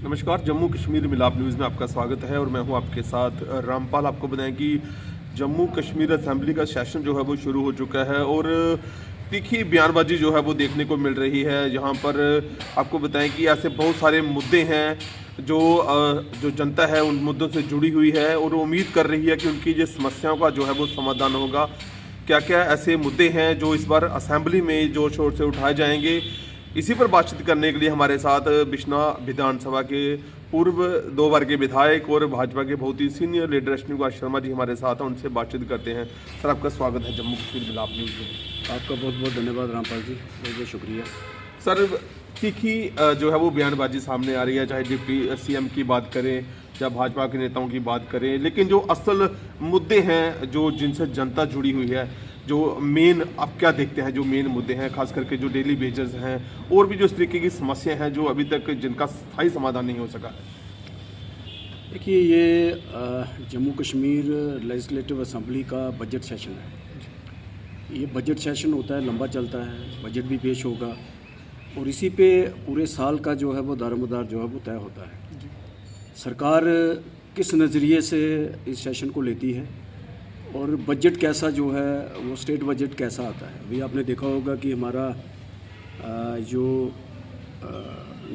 नमस्कार, जम्मू कश्मीर मिलाप न्यूज़ में आपका स्वागत है और मैं हूं आपके साथ रामपाल। आपको बताएं कि जम्मू कश्मीर असेंबली का सेशन जो है वो शुरू हो चुका है और तीखी बयानबाजी जो है वो देखने को मिल रही है। यहाँ पर आपको बताएं कि ऐसे बहुत सारे मुद्दे हैं जो जनता है उन मुद्दों से जुड़ी हुई है और उम्मीद कर रही है कि उनकी जो समस्याओं का जो है वो समाधान होगा। क्या क्या ऐसे मुद्दे हैं जो इस बार असेंबली में जोर शोर से उठाए जाएंगे, इसी पर बातचीत करने के लिए हमारे साथ बिश्ना विधानसभा के पूर्व 2 बार के विधायक और भाजपा के बहुत ही सीनियर लीडर अश्विनी कुमार शर्मा जी हमारे साथ हैं। उनसे बातचीत करते हैं। सर, आपका स्वागत है जम्मू कश्मीर मिलाप न्यूज़ में। आपका बहुत बहुत धन्यवाद रामपाल जी, बहुत बहुत शुक्रिया। सर, तीखी जो है वो बयानबाजी सामने आ रही है, चाहे डिप्टी सीएम की बात करें या भाजपा के नेताओं की बात करें, लेकिन जो असल मुद्दे हैं जो जिनसे जनता जुड़ी हुई है, जो मेन आप क्या देखते हैं जो मेन मुद्दे हैं, खास करके जो डेली वेजेस हैं और भी जो इस तरीके की समस्या हैं जो अभी तक जिनका स्थायी समाधान नहीं हो सका है? देखिए, ये जम्मू कश्मीर लेजिस्लेटिव असेंबली का बजट सेशन है। ये बजट सेशन होता है, लंबा चलता है, बजट भी पेश होगा और इसी पे पूरे साल का जो है वो दारोमदार जो है वो तय होता है। सरकार किस नज़रिए से इस सेशन को लेती है और बजट कैसा जो है वो स्टेट बजट कैसा आता है। अभी आपने देखा होगा कि हमारा जो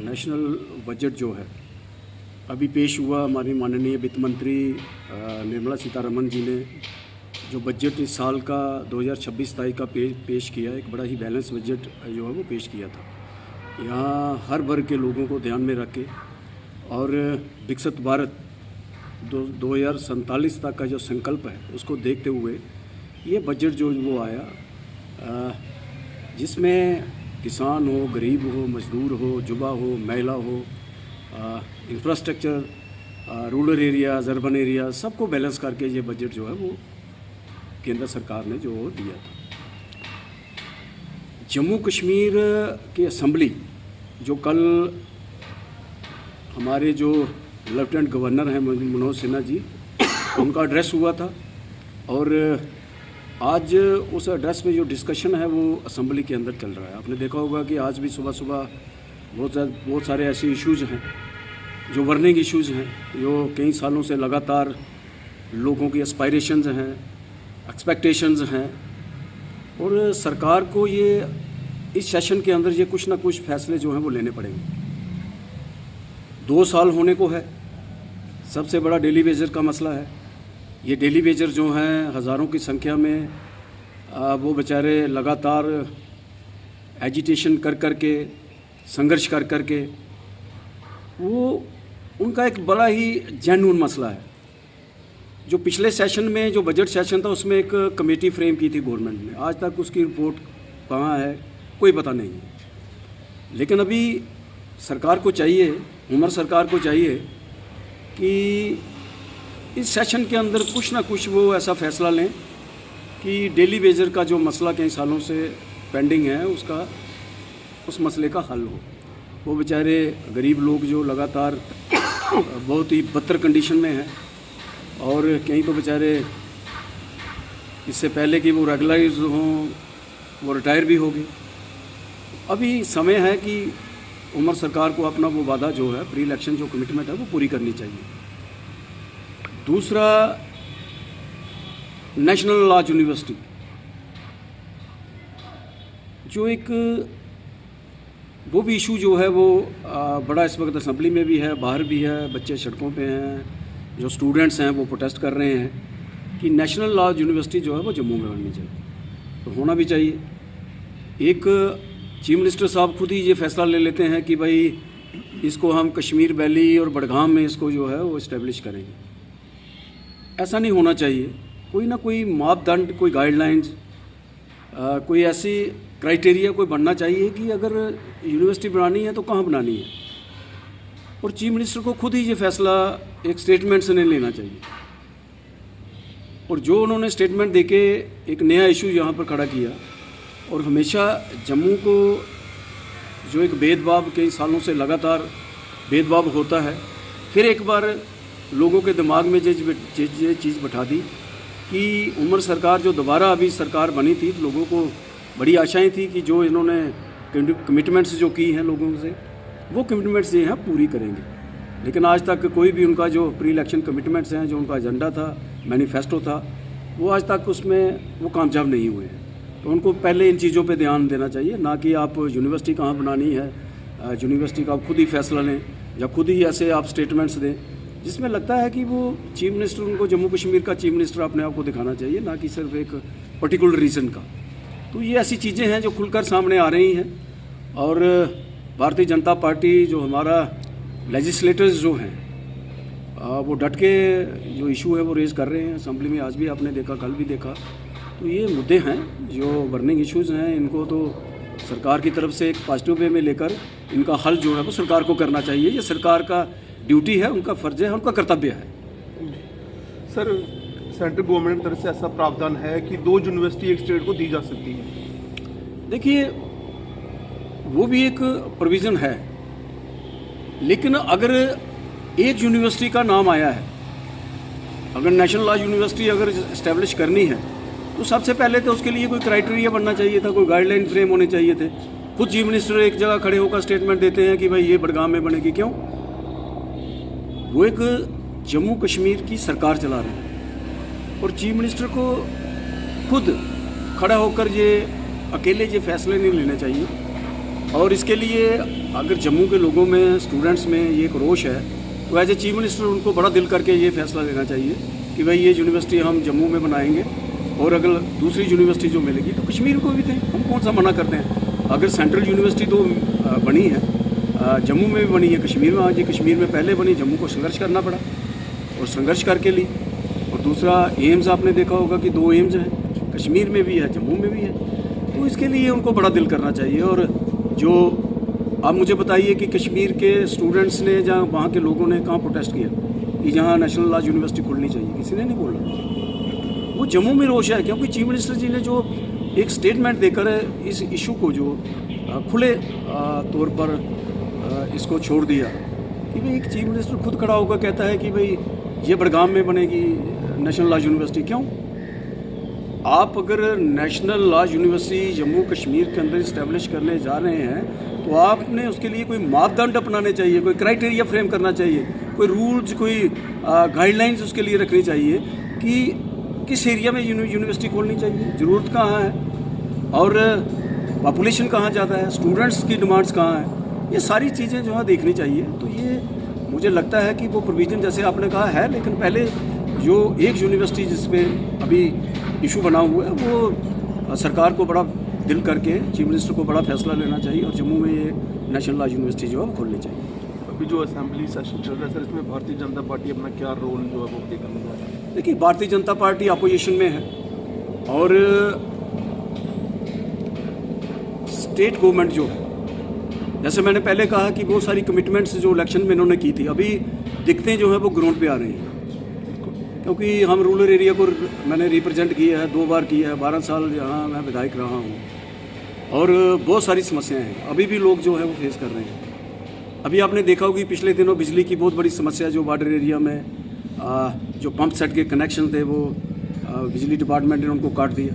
नेशनल बजट जो है अभी पेश हुआ, हमारी माननीय वित्त मंत्री निर्मला सीतारमण जी ने जो बजट इस साल का 2026-27 का पेश किया, एक बड़ा ही बैलेंस बजट जो है वो पेश किया था। यहाँ हर वर्ग के लोगों को ध्यान में रख के और विकसित भारत 2047 तक का जो संकल्प है उसको देखते हुए ये बजट जो वो आया, जिसमें किसान हो, गरीब हो, मजदूर हो, युवा हो, महिला हो, infrastructure, rural area, urban area, सबको बैलेंस करके ये बजट जो है वो केंद्र सरकार ने जो दिया था। जम्मू कश्मीर की असेंबली जो कल हमारे जो लेफ्टिनेंट गवर्नर हैं मनोज सिन्हा जी, उनका एड्रेस हुआ था और आज उस एड्रेस में जो डिस्कशन है वो असेंबली के अंदर चल रहा है। आपने देखा होगा कि आज भी सुबह सुबह बहुत सारे ऐसे इश्यूज़ हैं जो बर्निंग इश्यूज़ हैं, जो कई सालों से लगातार लोगों की एस्पायरेशंस हैं, एक्सपेक्टेशंस हैं और सरकार को ये इस सेशन के अंदर ये कुछ ना कुछ फैसले जो हैं वो लेने पड़ेंगे। 2 साल होने को है। सबसे बड़ा डेली वेजर का मसला है। ये डेली वेजर जो हैं हज़ारों की संख्या में वो बेचारे लगातार एजिटेशन कर के, संघर्ष कर के, वो उनका एक बड़ा ही जेन्युइन मसला है। जो पिछले सेशन में जो बजट सेशन था उसमें एक कमेटी फ्रेम की थी गवर्नमेंट ने, आज तक उसकी रिपोर्ट कहाँ है कोई पता नहीं है। लेकिन अभी सरकार को चाहिए, उमर सरकार को चाहिए कि इस सेशन के अंदर कुछ ना कुछ वो ऐसा फैसला लें कि डेली वेजर का जो मसला कई सालों से पेंडिंग है उस मसले का हल हो। वो बेचारे गरीब लोग जो लगातार बहुत ही बदतर कंडीशन में हैं और कहीं तो बेचारे इससे पहले कि वो रेगुलराइज हों वो रिटायर भी हो गए। अभी समय है कि उमर सरकार को अपना वो वादा जो है, प्री इलेक्शन जो कमिटमेंट है वो पूरी करनी चाहिए। दूसरा, नेशनल लॉ यूनिवर्सिटी जो एक वो भी इशू जो है वो बड़ा इस वक्त असेंबली में भी है, बाहर भी है, बच्चे सड़कों पे हैं, जो स्टूडेंट्स हैं वो प्रोटेस्ट कर रहे हैं कि नेशनल लॉ यूनिवर्सिटी जो है वो जम्मू में बननी चाहिए। तो होना भी चाहिए। एक चीफ मिनिस्टर साहब खुद ही ये फैसला ले लेते हैं कि भाई इसको हम कश्मीर वैली और बड़गाम में इसको जो है वो इस्टेब्लिश करेंगे। ऐसा नहीं होना चाहिए। कोई ना कोई मापदंड, कोई गाइडलाइंस, कोई ऐसी क्राइटेरिया कोई बनना चाहिए कि अगर यूनिवर्सिटी बनानी है तो कहाँ बनानी है। और चीफ मिनिस्टर को खुद ही ये फैसला एक स्टेटमेंट से नहीं लेना चाहिए। और जो उन्होंने स्टेटमेंट देके एक नया इशू यहाँ पर खड़ा किया और हमेशा जम्मू को जो एक भेदभाव कई सालों से लगातार भेदभाव होता है, फिर एक बार लोगों के दिमाग में ये चीज़ बैठा दी कि उमर सरकार जो दोबारा अभी सरकार बनी थी, तो लोगों को बड़ी आशाएं थी कि जो इन्होंने कमिटमेंट्स जो की हैं लोगों से, वो कमिटमेंट्स ये हैं पूरी करेंगे। लेकिन आज तक कोई भी उनका जो प्री इलेक्शन कमिटमेंट्स हैं, जो उनका एजेंडा था, मैनिफेस्टो था, वो आज तक उसमें वो कामयाब नहीं हुए हैं। तो उनको पहले इन चीज़ों पे ध्यान देना चाहिए, ना कि आप यूनिवर्सिटी कहाँ बनानी है, यूनिवर्सिटी का आप खुद ही फैसला लें या खुद ही ऐसे आप स्टेटमेंट्स दें जिसमें लगता है कि वो चीफ मिनिस्टर, उनको जम्मू कश्मीर का चीफ मिनिस्टर अपने आप को दिखाना चाहिए, ना कि सिर्फ एक पर्टिकुलर रीज़न का। तो ये ऐसी चीज़ें हैं जो खुलकर सामने आ रही हैं। और भारतीय जनता पार्टी, जो हमारा लेजिस्लेटर्स जो हैं, वो डट के जो इशू है वो रेज़ कर रहे हैं असेंबली में। आज भी आपने देखा, कल भी देखा। तो ये मुद्दे हैं जो बर्निंग इश्यूज़ हैं, इनको तो सरकार की तरफ से एक पॉजिटिव वे में लेकर इनका हल जो है वो सरकार को करना चाहिए। ये सरकार का ड्यूटी है, उनका फ़र्ज़ है, उनका कर्तव्य है। सर, सेंट्रल गवर्नमेंट की तरफ से ऐसा प्रावधान है कि 2 यूनिवर्सिटी एक स्टेट को दी जा सकती है। देखिए, वो भी एक प्रोविज़न है, लेकिन अगर एक यूनिवर्सिटी का नाम आया है, अगर नेशनल लॉ यूनिवर्सिटी अगर इस्टेब्लिश करनी है, तो सबसे पहले तो उसके लिए कोई क्राइटेरिया बनना चाहिए था, कोई गाइडलाइन फ्रेम होने चाहिए थे। खुद चीफ मिनिस्टर एक जगह खड़े होकर स्टेटमेंट देते हैं कि भाई ये बडगाम में बनेगी। क्यों? वो एक जम्मू कश्मीर की सरकार चला रहे हैं और चीफ मिनिस्टर को खुद खड़ा होकर ये अकेले ये फैसले नहीं लेने चाहिए। और इसके लिए अगर जम्मू के लोगों में, स्टूडेंट्स में ये एक रोष है, तो एज ए चीफ मिनिस्टर उनको बड़ा दिल करके ये फैसला लेना चाहिए कि भाई ये यूनिवर्सिटी हम जम्मू में बनाएंगे, और अगर दूसरी यूनिवर्सिटी जो मिलेगी तो कश्मीर को भी थे। हम कौन सा मना करते हैं? अगर सेंट्रल यूनिवर्सिटी तो बनी है, जम्मू में भी बनी है, कश्मीर में, आज ये कश्मीर में पहले बनी, जम्मू को संघर्ष करना पड़ा और संघर्ष करके ली। और दूसरा एम्स, आपने देखा होगा कि 2 एम्स हैं, कश्मीर में भी है, जम्मू में भी है। तो इसके लिए उनको बड़ा दिल करना चाहिए। और जो आप मुझे बताइए कि कश्मीर के स्टूडेंट्स ने, जहाँ वहाँ के लोगों ने कहाँ प्रोटेस्ट किया कि जहाँ नेशनल लॉ यूनिवर्सिटी खुलनी चाहिए? किसी ने नहीं बोला। वो जम्मू में रोष है, क्योंकि चीफ मिनिस्टर जी ने जो एक स्टेटमेंट देकर इस इशू को जो खुले तौर पर इसको छोड़ दिया कि भाई एक चीफ मिनिस्टर खुद खड़ा होकर कहता है कि भाई ये बडगाम में बनेगी नेशनल लॉ यूनिवर्सिटी। क्यों? आप अगर national law university Jammu Kashmir के अंदर इस्टेब्लिश करने जा रहे हैं, तो आपने उसके लिए कोई मापदंड अपनाने चाहिए, कोई क्राइटेरिया फ्रेम करना चाहिए, कोई रूल्स, कोई गाइडलाइंस उसके लिए रखनी चाहिए कि किस एरिया में यूनिवर्सिटी खोलनी चाहिए, ज़रूरत कहाँ है और पॉपुलेशन कहाँ ज़्यादा है, स्टूडेंट्स की डिमांड्स कहाँ है। ये सारी चीज़ें जो है देखनी चाहिए। तो ये मुझे लगता है कि वो प्रोविज़न जैसे आपने कहा है, लेकिन पहले जो एक यूनिवर्सिटी जिसमें अभी इशू बना हुआ है, वो सरकार को बड़ा दिल करके चीफ मिनिस्टर को बड़ा फैसला लेना चाहिए और जम्मू में ये नेशनल लॉ यूनिवर्सिटी जो है वो खोलनी चाहिए। अभी जो असेंबली सेशन चल रहा है सर, इसमें भारतीय जनता पार्टी अपना क्या रोल जो है वो प्ले करने जा रही है? देखिए, भारतीय जनता पार्टी अपोजिशन में है और स्टेट गवर्नमेंट जो है, जैसे मैंने पहले कहा कि बहुत सारी कमिटमेंट्स जो इलेक्शन में इन्होंने की थी, अभी दिखते जो है वो ग्राउंड पे आ रही हैं। क्योंकि हम रूरल एरिया को मैंने रिप्रेजेंट किया है, 2 बार किया है, 12 साल यहाँ मैं विधायक रहा हूँ और बहुत सारी समस्याएं हैं अभी भी लोग जो है वो फेस कर रहे हैं। अभी आपने देखा होगा कि पिछले दिनों बिजली की बहुत बड़ी समस्या जो बॉर्डर एरिया में जो पंप सेट के कनेक्शन थे वो बिजली डिपार्टमेंट ने उनको काट दिया,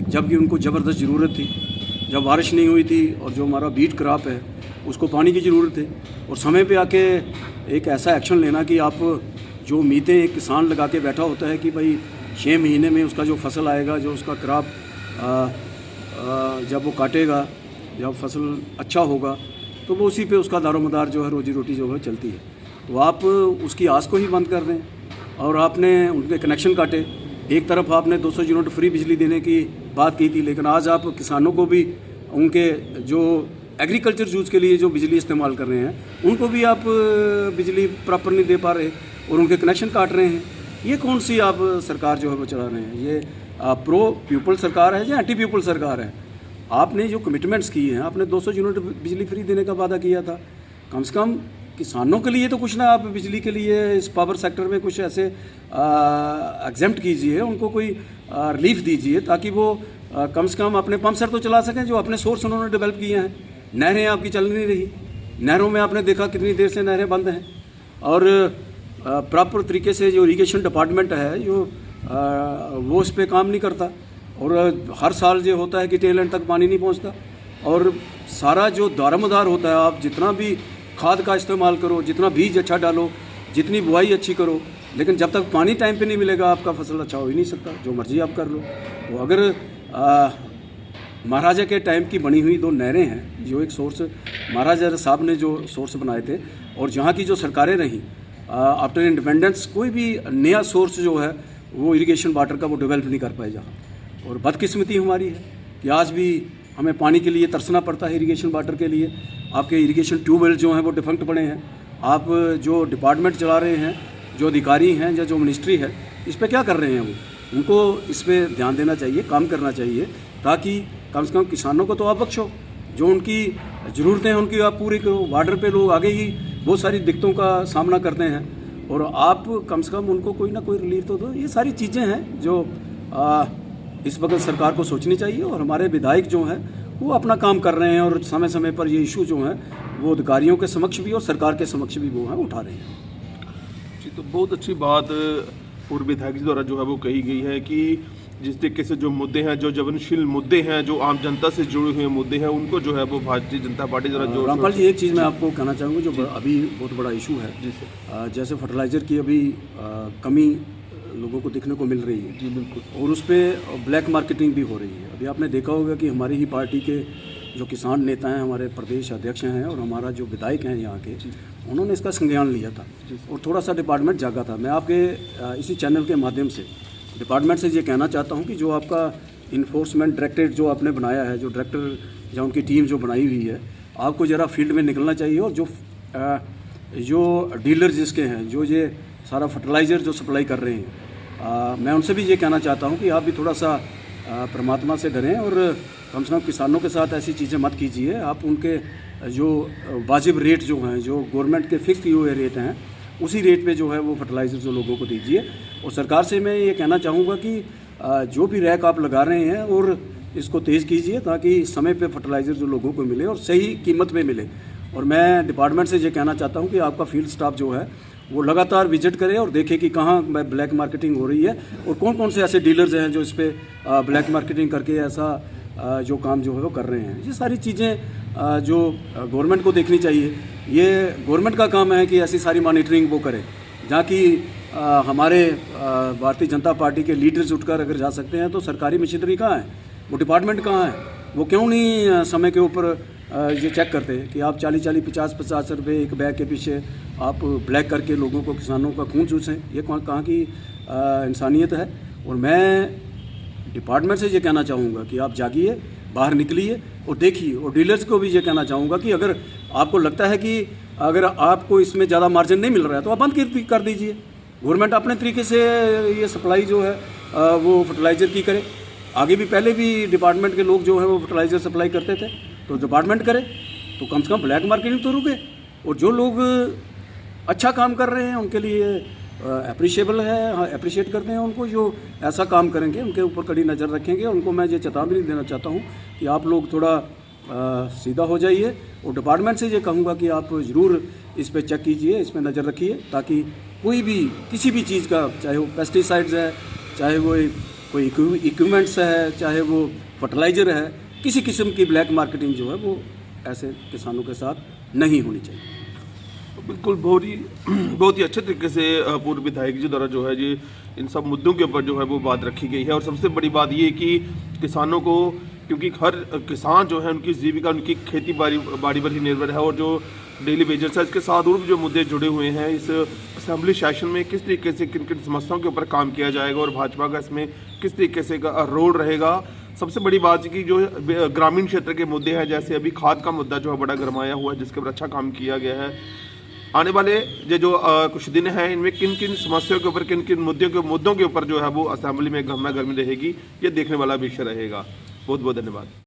जबकि उनको ज़बरदस्त ज़रूरत थी। जब बारिश नहीं हुई थी और जो हमारा बीट क्रॉप है उसको पानी की ज़रूरत है, और समय पे आके एक ऐसा एक्शन लेना कि आप जो उम्मीदें एक किसान लगा के बैठा होता है कि भाई 6 महीने में उसका जो फसल आएगा, जो उसका क्रॉप जब वो काटेगा, जब फसल अच्छा होगा, तो वो उसी पे उसका दारोमदार जो है, रोजी रोटी जो है चलती है। तो आप उसकी आस को ही बंद कर दें और आपने उनके कनेक्शन काटे। एक तरफ आपने 200 यूनिट फ्री बिजली देने की बात की थी, लेकिन आज आप किसानों को भी उनके जो एग्रीकल्चर यूज़ के लिए जो बिजली इस्तेमाल कर रहे हैं उनको भी आप बिजली प्रॉपर नहीं दे पा रहे और उनके कनेक्शन काट रहे हैं। ये कौन सी आप सरकार जो है वो चला रहे हैं? ये प्रो पीपल सरकार है या एंटी पीपल सरकार है? आपने जो कमिटमेंट्स किए हैं, आपने 200 यूनिट बिजली फ्री देने का वादा किया था, कम से कम किसानों के लिए तो कुछ ना आप बिजली के लिए इस पावर सेक्टर में कुछ ऐसे एग्जेम्प्ट कीजिए, उनको कोई रिलीफ दीजिए ताकि वो कम से कम अपने पंप सेट तो चला सकें जो अपने सोर्स उन्होंने डेवलप किए हैं। नहरें आपकी चल नहीं रही, नहरों में आपने देखा कितनी देर से नहरें बंद हैं और प्रॉपर तरीके से जो इरीगेशन डिपार्टमेंट है जो वो इस पर काम नहीं करता और हर साल ये होता है कि टेल एंड तक पानी नहीं पहुंचता और सारा जो दारोमदार होता है, आप जितना भी खाद का इस्तेमाल करो, जितना बीज अच्छा डालो, जितनी बुआई अच्छी करो, लेकिन जब तक पानी टाइम पे नहीं मिलेगा आपका फसल अच्छा हो ही नहीं सकता, जो मर्जी आप कर लो। तो अगर महाराजा के टाइम की बनी हुई 2 नहरें हैं, जो एक सोर्स महाराजा साहब ने जो सोर्स बनाए थे, और जहाँ की जो सरकारें रहीं आफ्टर इंडिपेंडेंस, कोई भी नया सोर्स जो है वो इरिगेशन वाटर का वो डेवलप नहीं कर पाए जहाँ। और बदकिस्मती हमारी है कि आज भी हमें पानी के लिए तरसना पड़ता है, इरिगेशन वाटर के लिए। आपके इरिगेशन ट्यूबवेल जो हैं वो डिफंक्ट पड़े हैं। आप जो डिपार्टमेंट चला रहे हैं, जो अधिकारी हैं या जो मिनिस्ट्री है, इस पर क्या कर रहे हैं वो? उनको इस पर ध्यान देना चाहिए, काम करना चाहिए, ताकि कम से कम किसानों को तो आप बख्शो, जो उनकी ज़रूरतें हैं उनकी आप पूरी करो। वाटर पे लोग आगे ही बहुत सारी दिक्कतों का सामना करते हैं, और आप कम से कम उनको कोई ना कोई रिलीफ तो दो। ये सारी चीज़ें हैं जो इस वक्त सरकार को सोचनी चाहिए, और हमारे विधायक जो हैं वो अपना काम कर रहे हैं, और समय समय पर ये इशू जो हैं वो अधिकारियों के समक्ष भी और सरकार के समक्ष भी वो हैं उठा रहे हैं। जी, तो बहुत अच्छी बात पूर्व विधायक जी द्वारा जो है वो कही गई है कि जिस तरीके से जो मुद्दे हैं, जो ज्वलनशील मुद्दे हैं, जो आम जनता से जुड़े हुए मुद्दे हैं, उनको जो है वो भारतीय जनता पार्टी द्वारा जो रामपाल जी, एक चीज़ मैं आपको कहना चाहूँगा जो अभी बहुत बड़ा इशू है। जी सर। जैसे फर्टिलाइज़र की अभी कमी लोगों को देखने को मिल रही है। जी बिल्कुल। और उस पर ब्लैक मार्केटिंग भी हो रही है। अभी आपने देखा होगा कि हमारी ही पार्टी के जो किसान नेता हैं, हमारे प्रदेश अध्यक्ष हैं, और हमारा जो विधायक हैं यहाँ के, उन्होंने इसका संज्ञान लिया था, और थोड़ा सा डिपार्टमेंट जागा था। मैं आपके इसी चैनल के माध्यम से डिपार्टमेंट से ये कहना चाहता हूँ कि जो आपका इन्फोर्समेंट डायरेक्टरेट जो आपने बनाया है, जो डायरेक्टर या उनकी टीम जो बनाई हुई है, आपको ज़रा फील्ड में निकलना चाहिए, और जो डीलर जिसके हैं, जो ये सारा फर्टिलाइज़र जो सप्लाई कर रहे हैं, मैं उनसे भी ये कहना चाहता हूँ कि आप भी थोड़ा सा परमात्मा से डरें, और कम से कम किसानों के साथ ऐसी चीज़ें मत कीजिए। आप उनके जो वाजिब रेट जो हैं, जो गवर्नमेंट के फिक्स किए हुए रेट हैं, उसी रेट पे जो है वो फर्टिलाइज़र जो लोगों को दीजिए। और सरकार से मैं ये कहना चाहूँगा कि जो भी रैक आप लगा रहे हैं, और इसको तेज़ कीजिए, ताकि समय पे फर्टिलाइज़र जो लोगों को मिले और सही कीमत पे मिले। और मैं डिपार्टमेंट से ये कहना चाहता हूँ कि आपका फील्ड स्टाफ जो है वो लगातार विजिट करे और देखे कि कहाँ ब्लैक मार्केटिंग हो रही है, और कौन कौन से ऐसे डीलर्स हैं जो इस पर ब्लैक मार्केटिंग करके ऐसा जो काम जो है वो कर रहे हैं। ये सारी चीज़ें जो गवर्नमेंट को देखनी चाहिए। ये गवर्नमेंट का काम है कि ऐसी सारी मॉनिटरिंग वो करे, जहाँ की हमारे भारतीय जनता पार्टी के लीडर्स उठकर अगर जा सकते हैं, तो सरकारी मशीनरी कहाँ है, वो डिपार्टमेंट कहाँ है? वो क्यों नहीं समय के ऊपर ये चेक करते हैं कि आप 40-40, 50-50 रुपये एक बैग के पीछे आप ब्लैक करके लोगों को, किसानों का खून चूसें? ये कहाँ की इंसानियत है? और मैं डिपार्टमेंट से ये कहना चाहूँगा कि आप जागिए, बाहर निकलिए और देखिए। और डीलर्स को भी ये कहना चाहूँगा कि अगर आपको लगता है कि अगर आपको इसमें ज़्यादा मार्जिन नहीं मिल रहा है, तो आप बंद कर दीजिए। गवर्नमेंट अपने तरीके से ये सप्लाई जो है वो फर्टिलाइज़र की करे। आगे भी पहले भी डिपार्टमेंट के लोग जो हैं वो फर्टिलाइज़र सप्लाई करते थे, तो डिपार्टमेंट करे, तो कम से कम ब्लैक मार्केटिंग तो रुके। और जो लोग अच्छा काम कर रहे हैं उनके लिए अप्रिशिएबल है, हाँ अप्रिशिएट करते हैं उनको। जो ऐसा काम करेंगे उनके ऊपर कड़ी नज़र रखेंगे। उनको मैं ये चेतावनी देना चाहता हूँ कि आप लोग थोड़ा सीधा हो जाइए। और डिपार्टमेंट से ये कहूँगा कि आप ज़रूर इस पर चेक कीजिए, इस पर नज़र रखिए, ताकि कोई भी किसी भी चीज़ का, चाहे वो पेस्टिसाइड्स है, चाहे वो कोई इक्विपमेंट्स है, चाहे वो फर्टिलाइज़र है, किसी किस्म की ब्लैक मार्केटिंग जो है वो ऐसे किसानों के साथ नहीं होनी चाहिए। बिल्कुल, बहुत ही अच्छे तरीके से पूर्व विधायक जी द्वारा जो है जी इन सब मुद्दों के ऊपर जो है वो बात रखी गई है। और सबसे बड़ी बात ये कि किसानों को, क्योंकि हर किसान जो है उनकी जीविका उनकी खेती बाड़ी पर ही निर्भर है, और जो डेली वेजेस है, इसके साथ और भी जो मुद्दे जुड़े हुए हैं, इस असेंबली सेशन में किस तरीके से किन किन समस्याओं के ऊपर काम किया जाएगा और भाजपा का इसमें किस तरीके से रोल रहेगा। सबसे बड़ी बात की जो ग्रामीण क्षेत्र के मुद्दे हैं, जैसे अभी खाद का मुद्दा जो है बड़ा गरमाया हुआ है, जिसके ऊपर अच्छा काम किया गया है। आने वाले जो कुछ दिन हैं, इनमें किन किन समस्याओं के ऊपर, किन किन मुद्दों के ऊपर जो है वो असेंबली में गरमा गर्मी रहेगी, ये देखने वाला विषय रहेगा। बहुत बहुत धन्यवाद।